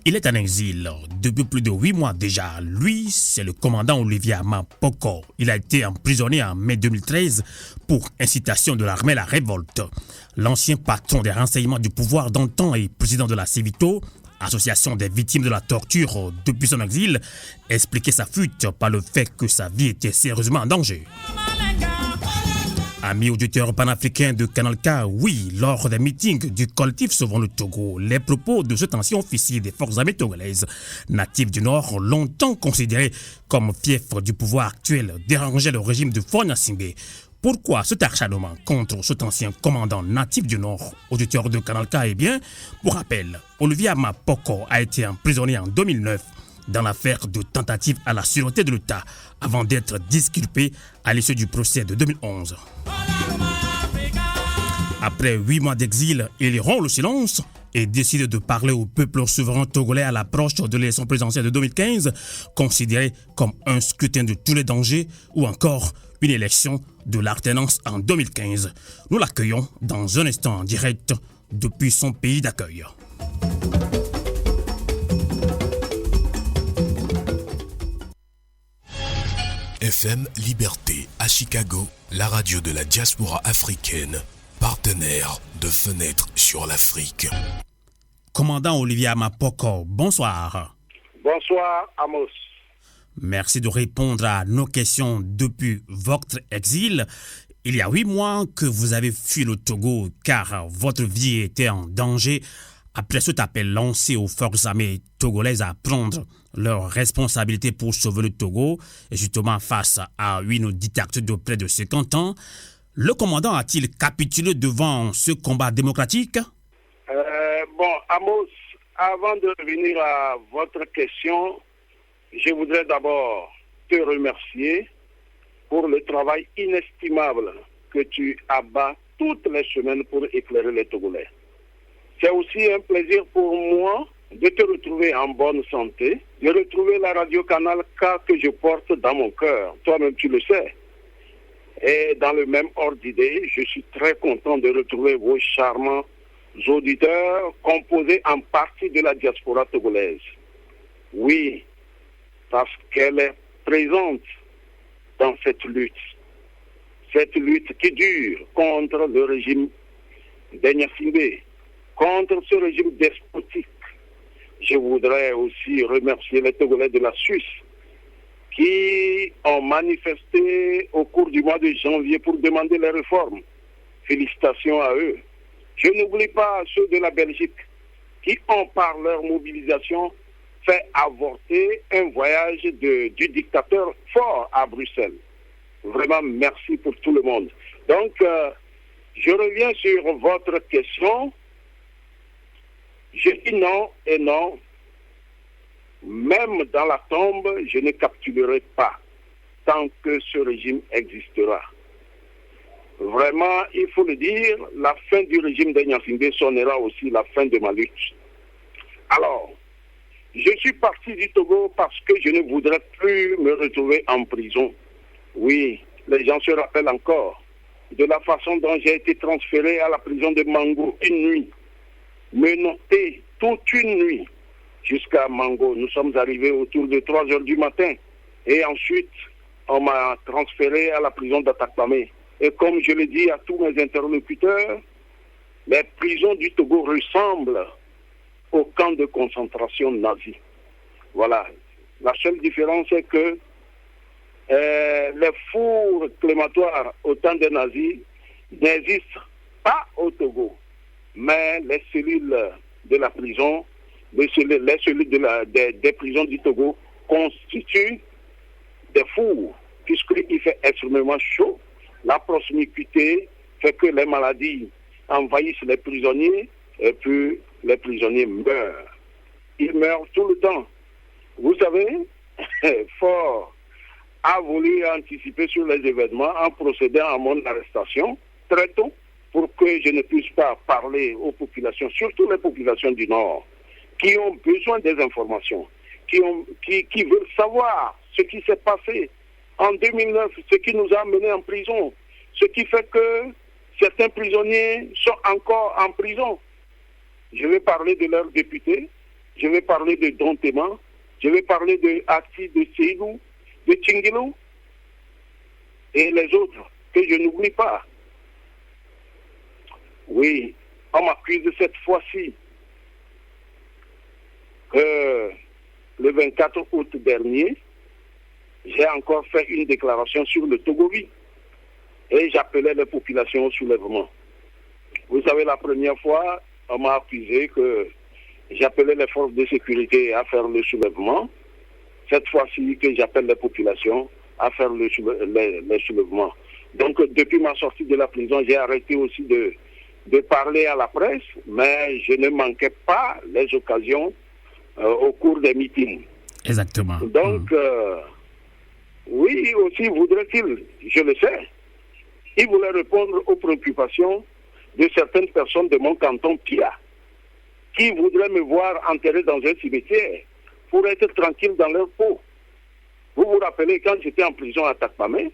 Il est en exil depuis plus de 8 mois déjà. Lui, c'est le commandant Olivier Ama Poko. Il a été emprisonné en mai 2013 pour incitation de l'armée à la révolte. L'ancien patron des renseignements du pouvoir d'antan et président de la Civito, association des victimes de la torture depuis son exil, expliquait sa fuite par le fait que sa vie était sérieusement en danger. Amis auditeurs panafricains de Canal K, oui, lors des meetings du collectif Sauvons le Togo, les propos de cet ancien officier des forces armées togolaises, natif du Nord, longtemps considéré comme fief du pouvoir actuel, dérangeaient le régime de Faure Gnassingbé. Pourquoi cet acharnement contre cet ancien commandant natif du Nord, auditeur de Canal K? Eh bien, pour rappel, Olivier Ama Poko a été emprisonné en 2009 dans l'affaire de tentative à la sûreté de l'État avant d'être disculpé à l'issue du procès de 2011. Après 8 mois d'exil, il rompt le silence et décide de parler au peuple souverain togolais à l'approche de l'élection présidentielle de 2015, considérée comme un scrutin de tous les dangers ou encore une élection de l'alternance en 2015. Nous l'accueillons dans un instant en direct depuis son pays d'accueil. FM Liberté à Chicago, la radio de la diaspora africaine, partenaire de Fenêtre sur l'Afrique. Commandant Olivier Ama Poko, bonsoir. Bonsoir Amos. Merci de répondre à nos questions depuis votre exil. Il y a 8 mois que vous avez fui le Togo car votre vie était en danger. Après cet appel lancé aux forces armées togolaises à prendre leurs responsabilités pour sauver le Togo, et justement face à une dictature de près de 50 ans, le commandant a-t-il capitulé devant ce combat démocratique? Bon, Amos, avant de revenir à votre question, je voudrais d'abord te remercier pour le travail inestimable que tu abats toutes les semaines pour éclairer les Togolais. C'est aussi un plaisir pour moi de te retrouver en bonne santé, de retrouver la radio Canal K que je porte dans mon cœur. Toi-même, tu le sais. Et dans le même ordre d'idée, je suis très content de retrouver vos charmants auditeurs composés en partie de la diaspora togolaise. Oui, parce qu'elle est présente dans cette lutte qui dure contre le régime d'Gnassingbé, contre ce régime despotique. Je voudrais aussi remercier les Togolais de la Suisse qui ont manifesté au cours du mois de janvier pour demander les réformes. Félicitations à eux. Je n'oublie pas ceux de la Belgique qui ont, par leur mobilisation, fait avorter un voyage du dictateur Faure à Bruxelles. Vraiment, merci pour tout le monde. Donc, je reviens sur votre question. Je dis non et non. Même dans la tombe, je ne capitulerai pas tant que ce régime existera. Vraiment, il faut le dire, la fin du régime d'Gnassingbé sonnera aussi la fin de ma lutte. Alors, je suis parti du Togo parce que je ne voudrais plus me retrouver en prison. Oui, les gens se rappellent encore de la façon dont j'ai été transféré à la prison de Mango une nuit. Menotté toute une nuit jusqu'à Mango. Nous sommes arrivés autour de 3 heures du matin. Et ensuite, on m'a transféré à la prison d'Atakpamé. Et comme je le dis à tous mes interlocuteurs, les prisons du Togo ressemblent au camp de concentration nazi. Voilà. La seule différence est que les fours crématoires au temps des nazis n'existent pas au Togo. Mais les cellules de la prison, les cellules des prisons du Togo constituent des fours, puisqu'il fait extrêmement chaud. La proximité fait que les maladies envahissent les prisonniers et puis les prisonniers meurent. Ils meurent tout le temps. Vous savez, Faure a voulu anticiper sur les événements en procédant à mon arrestation très tôt pour que je ne puisse pas parler aux populations, surtout les populations du Nord, qui ont besoin des informations, qui veulent savoir ce qui s'est passé en 2009, ce qui nous a menés en prison, ce qui fait que certains prisonniers sont encore en prison. Je vais parler de leurs députés, je vais parler de Dontema, je vais parler de Ati, de Seydou, de Tchingilou et les autres que je n'oublie pas. Oui, on m'accuse cette fois-ci que le 24 août dernier, j'ai encore fait une déclaration sur le Togovi et j'appelais les populations au soulèvement. Vous savez, la première fois, on m'a accusé que j'appelais les forces de sécurité à faire le soulèvement. Cette fois-ci, que j'appelle les populations à faire les soulèvements. Donc, depuis ma sortie de la prison, j'ai arrêté aussi de parler à la presse, mais je ne manquais pas les occasions au cours des meetings. Exactement. Donc, oui, aussi voudrait-il, je le sais, il voulait répondre aux préoccupations de certaines personnes de mon canton Pia, qui voudraient me voir enterré dans un cimetière pour être tranquille dans leur peau. Vous vous rappelez, quand j'étais en prison à Takpamé,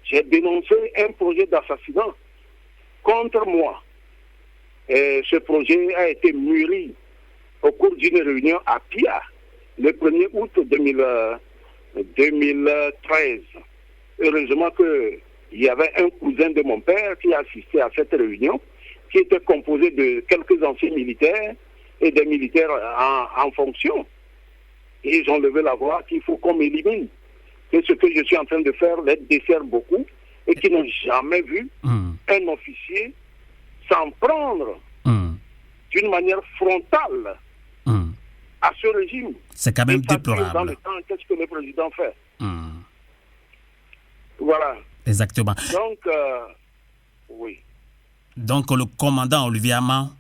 j'ai dénoncé un projet d'assassinat contre moi. Et ce projet a été mûri au cours d'une réunion à Pia, le 1er août 2013. Heureusement qu'il y avait un cousin de mon père qui assistait à cette réunion, qui était composé de quelques anciens militaires et des militaires en fonction. Et ils ont levé la voix qu'il faut qu'on m'élimine. C'est ce que je suis en train de faire, les dessert beaucoup, et qui n'ont jamais vu un officier s'en prendre d'une manière frontale à ce régime. C'est quand même déplorable. Dans le temps, qu'est-ce que le président fait? Voilà. Exactement. Donc, oui. Donc, le commandant Olivier Ama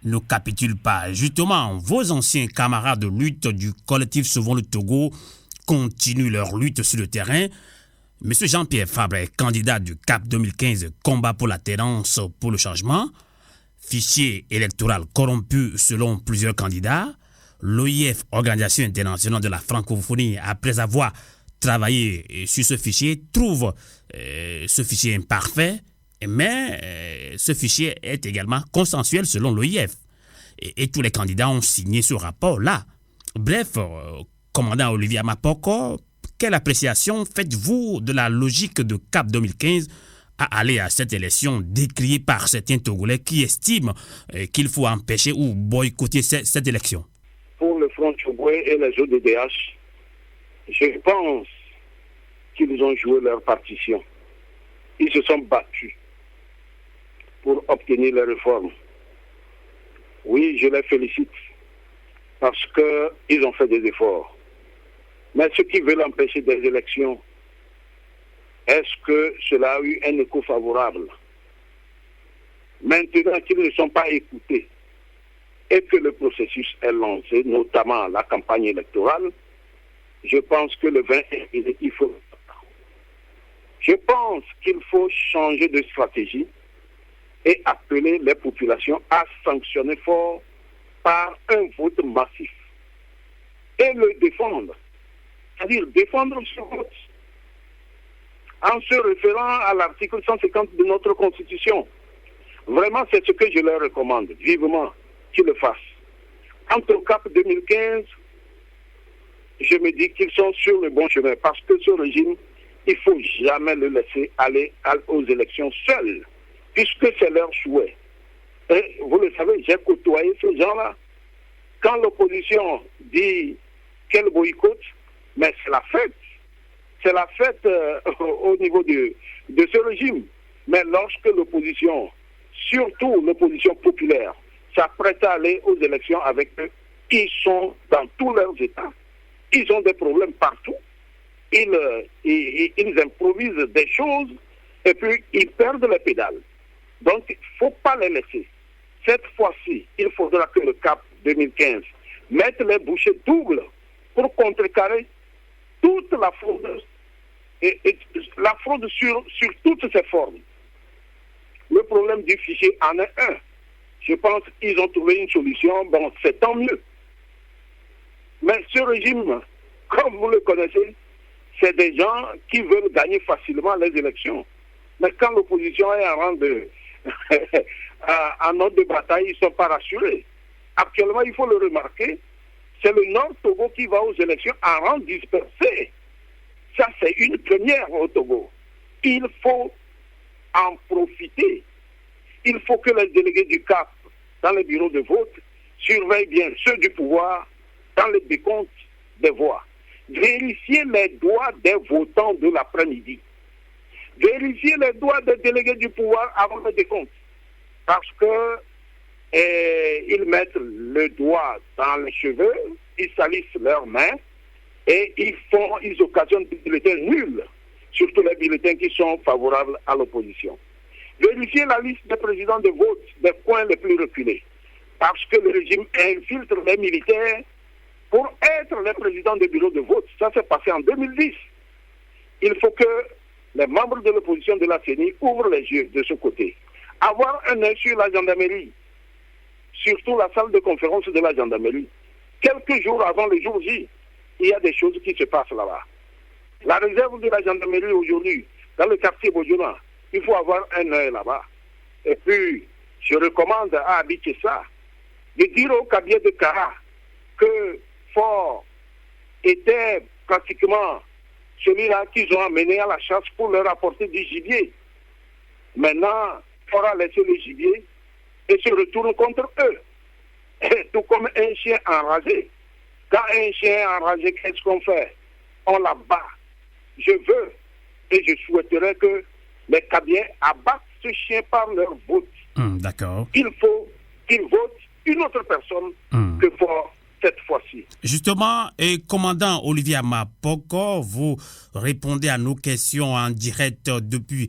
ne capitule pas. Justement, vos anciens camarades de lutte du collectif Sauvons le Togo continuent leur lutte sur le terrain. Monsieur Jean-Pierre Fabre est candidat du CAP 2015 Combat pour la Tendance pour le changement. Fichier électoral corrompu selon plusieurs candidats. L'OIF, Organisation internationale de la francophonie, après avoir travaillé sur ce fichier, trouve ce fichier imparfait, mais ce fichier est également consensuel selon l'OIF. Et tous les candidats ont signé ce rapport-là. Bref, commandant Olivier Amapoko, quelle appréciation faites-vous de la logique de CAP 2015 à aller à cette élection décriée par certains Togolais qui estiment qu'il faut empêcher ou boycotter cette élection? Pour le Front Tchouboé et les ODDH, je pense qu'ils ont joué leur partition. Ils se sont battus pour obtenir les réformes. Oui, je les félicite parce qu'ils ont fait des efforts. Mais ceux qui veulent empêcher des élections, est-ce que cela a eu un écho favorable? Maintenant qu'ils ne sont pas écoutés et que le processus est lancé, notamment la campagne électorale, je pense que le 20 il faut. Je pense qu'il faut changer de stratégie et appeler les populations à sanctionner fort par un vote massif et le défendre. C'est-à-dire défendre ce vote en se référant à l'article 150 de notre Constitution. Vraiment, c'est ce que je leur recommande, vivement, qu'ils le fassent. Quant au CAP 2015, je me dis qu'ils sont sur le bon chemin parce que ce régime, il ne faut jamais le laisser aller aux élections seul, puisque c'est leur souhait. Et vous le savez, j'ai côtoyé ces gens-là. Quand l'opposition dit qu'elle boycotte, mais c'est la fête. C'est la fête au niveau de ce régime. Mais lorsque l'opposition, surtout l'opposition populaire, s'apprête à aller aux élections avec eux, ils sont dans tous leurs états. Ils ont des problèmes partout. Ils improvisent des choses et puis ils perdent les pédales. Donc, il ne faut pas les laisser. Cette fois-ci, il faudra que le CAP 2015 mette les bouchées doubles pour contrecarrer toute la fraude, et la fraude sur toutes ses formes. Le problème du fichier en est un. Je pense qu'ils ont trouvé une solution, bon, c'est tant mieux. Mais ce régime, comme vous le connaissez, c'est des gens qui veulent gagner facilement les élections. Mais quand l'opposition est en rang en ordre de bataille, ils ne sont pas rassurés. Actuellement, il faut le remarquer, c'est le Nord Togo qui va aux élections en rang dispersé. Ça, c'est une première au Togo. Il faut en profiter. Il faut que les délégués du CAP dans les bureaux de vote surveillent bien ceux du pouvoir dans les décomptes des voix. Vérifiez les droits des votants de l'après-midi. Vérifiez les droits des délégués du pouvoir avant le décompte. Parce que ils mettent le doigt dans les cheveux, ils salissent leurs mains et ils occasionnent des bulletins nuls, surtout les bulletins qui sont favorables à l'opposition. Vérifiez la liste des présidents de vote des coins les plus reculés. Parce que le régime infiltre les militaires pour être les présidents des bureaux de vote. Ça s'est passé en 2010. Il faut que les membres de l'opposition de la CENI ouvrent les yeux de ce côté. Avoir un œil sur la gendarmerie, surtout la salle de conférence de la gendarmerie. Quelques jours avant le jour J, il y a des choses qui se passent là-bas. La réserve de la gendarmerie aujourd'hui, dans le quartier Bojona, il faut avoir un œil là-bas. Et puis, je recommande à habiter ça, de dire au cabinet de Kara que Fort était pratiquement celui-là qu'ils ont amené à la chasse pour leur apporter du gibier. Maintenant, Fort a laissé le gibier et se retourne contre eux. Et tout comme un chien enragé. Quand un chien est enragé, qu'est-ce qu'on fait? On l'abat. Je veux et je souhaiterais que les Kabyens abattent ce chien par leur vote. D'accord. Il faut qu'ils votent une autre personne que Fort cette fois-ci. Justement, commandant Olivier Amapoko, vous répondez à nos questions en direct depuis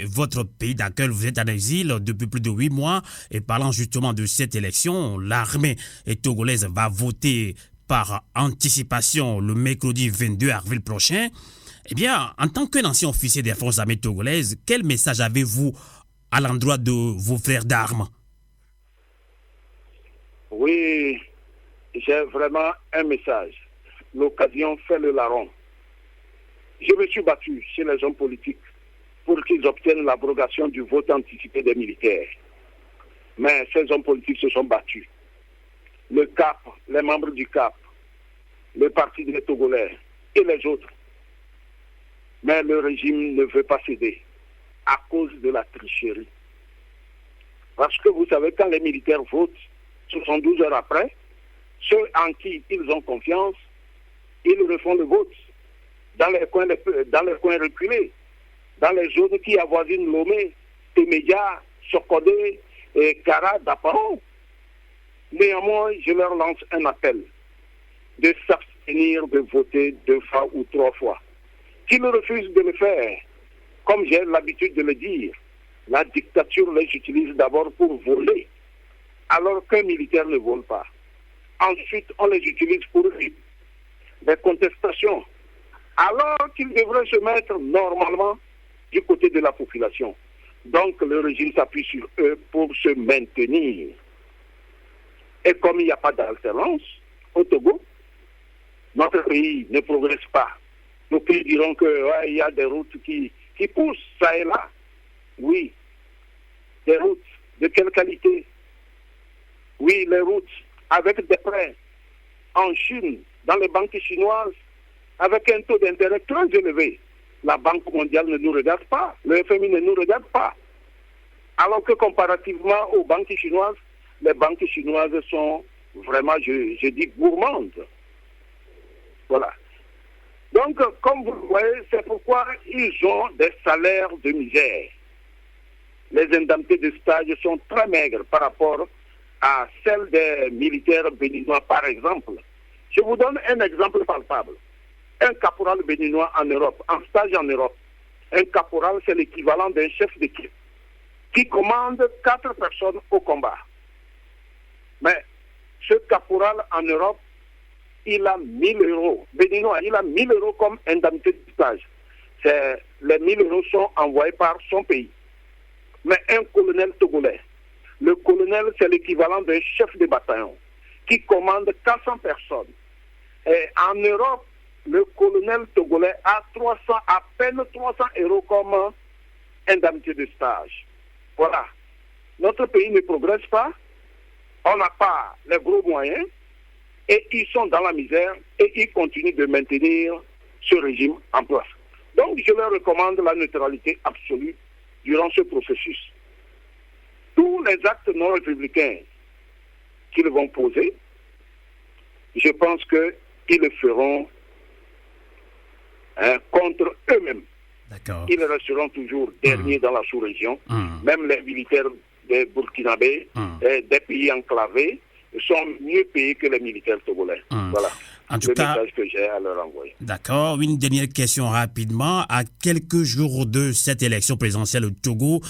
votre pays d'accueil. Vous êtes en exil depuis plus de 8 mois. Et parlant justement de cette élection, l'armée togolaise va voter par anticipation le mercredi 22 avril prochain. Eh bien, en tant qu'un ancien officier des forces armées togolaises, quel message avez-vous à l'endroit de vos frères d'armes? Oui, j'ai vraiment un message. L'occasion fait le larron. Je me suis battu chez les hommes politiques pour qu'ils obtiennent l'abrogation du vote anticipé des militaires. Mais ces hommes politiques se sont battus. Le CAP, les membres du CAP, le Parti des Togolais et les autres. Mais le régime ne veut pas céder à cause de la tricherie. Parce que vous savez, quand les militaires votent, 72 heures après, ceux en qui ils ont confiance, ils refont le vote dans les coins reculés, dans les zones qui avoisinent Lomé, Témédia, Sokodé et Kara d'Aparon. Néanmoins, je leur lance un appel de s'abstenir de voter 2 fois ou 3 fois. S'ils refusent de le faire, comme j'ai l'habitude de le dire, la dictature les utilise d'abord pour voler, alors qu'un militaire ne vole pas. Ensuite, on les utilise pour des contestations, alors qu'ils devraient se mettre normalement du côté de la population. Donc, le régime s'appuie sur eux pour se maintenir. Et comme il n'y a pas d'alternance au Togo, notre pays ne progresse pas. Nos pays diront qu'il y a des routes qui poussent, ça et là. Oui. Des routes de quelle qualité? Oui, les routes avec des prêts en Chine, dans les banques chinoises, avec un taux d'intérêt très élevé. La Banque mondiale ne nous regarde pas, le FMI ne nous regarde pas. Alors que comparativement aux banques chinoises, les banques chinoises sont vraiment, je dis, gourmandes. Voilà. Donc, comme vous le voyez, c'est pourquoi ils ont des salaires de misère. Les indemnités de stage sont très maigres par rapport à celles des militaires béninois, par exemple. Je vous donne un exemple palpable. Un caporal béninois en Europe, en stage en Europe. Un caporal, c'est l'équivalent d'un chef d'équipe qui commande 4 personnes au combat. Mais ce caporal en Europe, il a 1000 euros. Béninois, il a 1000 euros comme indemnité de stage. Les 1000 euros sont envoyés par son pays. Mais un colonel togolais, le colonel, c'est l'équivalent d'un chef de bataillon qui commande 400 personnes. Et en Europe, le colonel togolais a à peine 300 euros comme indemnité de stage. Voilà. Notre pays ne progresse pas. On n'a pas les gros moyens. et ils sont dans la misère et ils continuent de maintenir ce régime en place. Donc je leur recommande la neutralité absolue durant ce processus. Tous les actes non républicains qu'ils vont poser, je pense qu'ils le feront contre eux-mêmes. D'accord. Ils resteront toujours derniers dans la sous-région. Même les militaires des Burkinabés, des pays enclavés, sont mieux payés que les militaires togolais. Voilà. En tout cas, message que j'ai à leur envoyer. D'accord. Une dernière question rapidement. À quelques jours de cette élection présidentielle au Togo,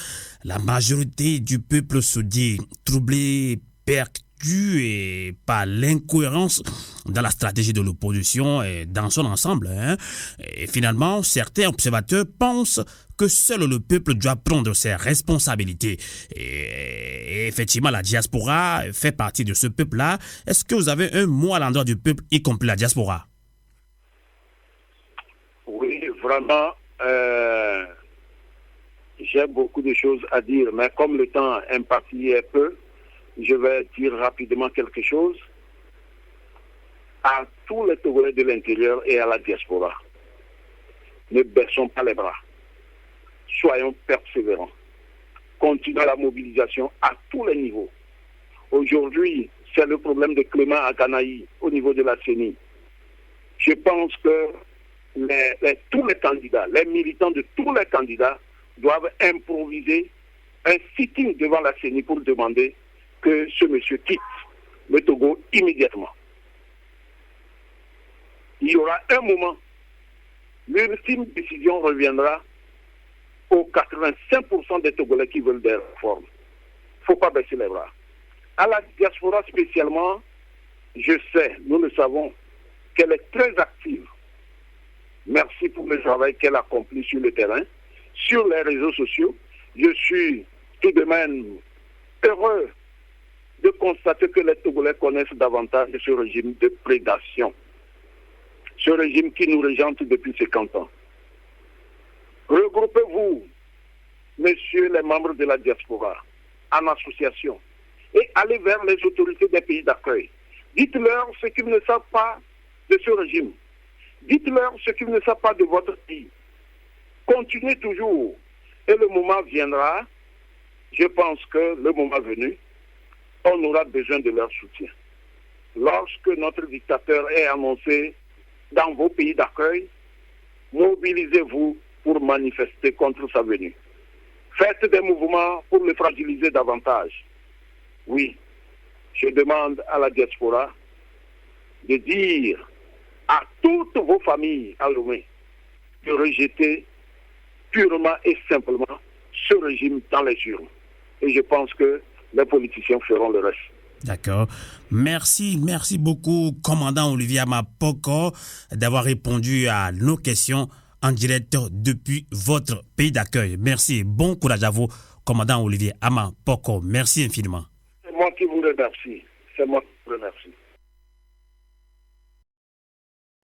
la majorité du peuple se dit troublée, percutée et par l'incohérence dans la stratégie de l'opposition et dans son ensemble. Et finalement, certains observateurs pensent que seul le peuple doit prendre ses responsabilités. Et effectivement, la diaspora fait partie de ce peuple-là. Est-ce que vous avez un mot à l'endroit du peuple, y compris la diaspora? Oui, vraiment, j'ai beaucoup de choses à dire, mais comme le temps imparti est peu, je vais dire rapidement quelque chose à tous les Togolais de l'intérieur et à la diaspora. Ne baissons pas les bras. Soyons persévérants. Continuons la mobilisation à tous les niveaux. Aujourd'hui, c'est le problème de Clément Akanaï au niveau de la CENI. Je pense que tous les candidats, les militants de tous les candidats doivent improviser un sitting devant la CENI pour demander que ce monsieur quitte le Togo immédiatement. Il y aura un moment, l'ultime décision reviendra aux 85% des Togolais qui veulent des réformes. Il ne faut pas baisser les bras. À la diaspora spécialement, je sais, nous le savons, qu'elle est très active. Merci pour le travail qu'elle accomplit sur le terrain, sur les réseaux sociaux. Je suis tout de même heureux de constater que les Togolais connaissent davantage de ce régime de prédation. Ce régime qui nous régente depuis 50 ans. Regroupez-vous, messieurs les membres de la diaspora, en association, et allez vers les autorités des pays d'accueil. Dites-leur ce qu'ils ne savent pas de ce régime. Dites-leur ce qu'ils ne savent pas de votre pays. Continuez toujours. Et le moment viendra, je pense que le moment venu, on aura besoin de leur soutien. Lorsque notre dictateur est annoncé dans vos pays d'accueil, mobilisez-vous pour manifester contre sa venue. Faites des mouvements pour le fragiliser davantage. Oui, je demande à la diaspora de dire à toutes vos familles à Lomé de rejeter purement et simplement ce régime dans les urnes. Et je pense que les politiciens feront le reste. D'accord. Merci beaucoup, commandant Olivier Amapoko, d'avoir répondu à nos questions en direct depuis votre pays d'accueil. Merci. Bon courage à vous, commandant Olivier Amapoko. Merci infiniment. C'est moi qui vous remercie. C'est moi qui vous remercie.